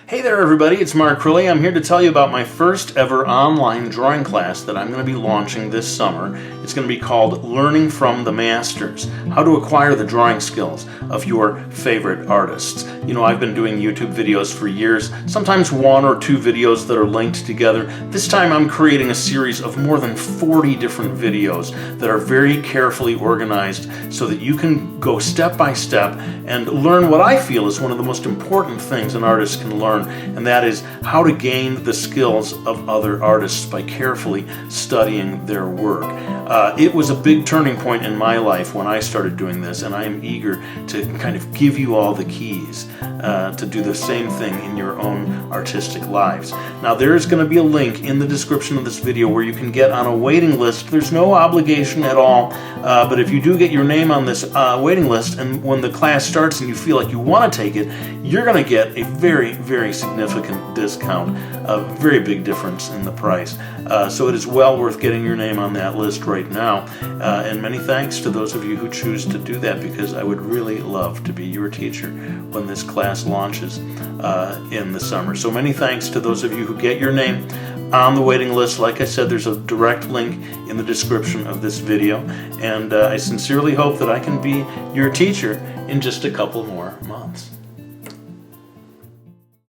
Hey there everybody, it's Mark Crilly. I'm here to tell you about my first ever online drawing class that I'm going to be launching this summer. It's going to be called Learning from the Masters, how to acquire the drawing skills of your favorite artists. You know, I've been doing YouTube videos for years, sometimes one or two videos that are linked together. This time I'm creating a series of more than 40 different videos that are very carefully organized so that you can go step by step and learn what I feel is one of the most important things an artist can learn, and that is how to gain the skills of other artists by carefully studying their work. It was a big turning point in my life when I started doing this, and I am eager to kind of give you all the keys to do the same thing in your own artistic lives. Now, there is going to be a link in the description of this video where you can get on a waiting list. There's no obligation at all, but if you do get your name on this waiting list, and when the class starts and you feel like you want to take it, you're going to get a very, very significant discount, a very big difference in the price. So it is well worth getting your name on that list right now. And many thanks to those of you who choose to do that, because I would really love to be your teacher when this class launches in the summer. So many thanks to those of you who get your name on the waiting list. Like I said, there's a direct link in the description of this video, and I sincerely hope that I can be your teacher in just a couple more months.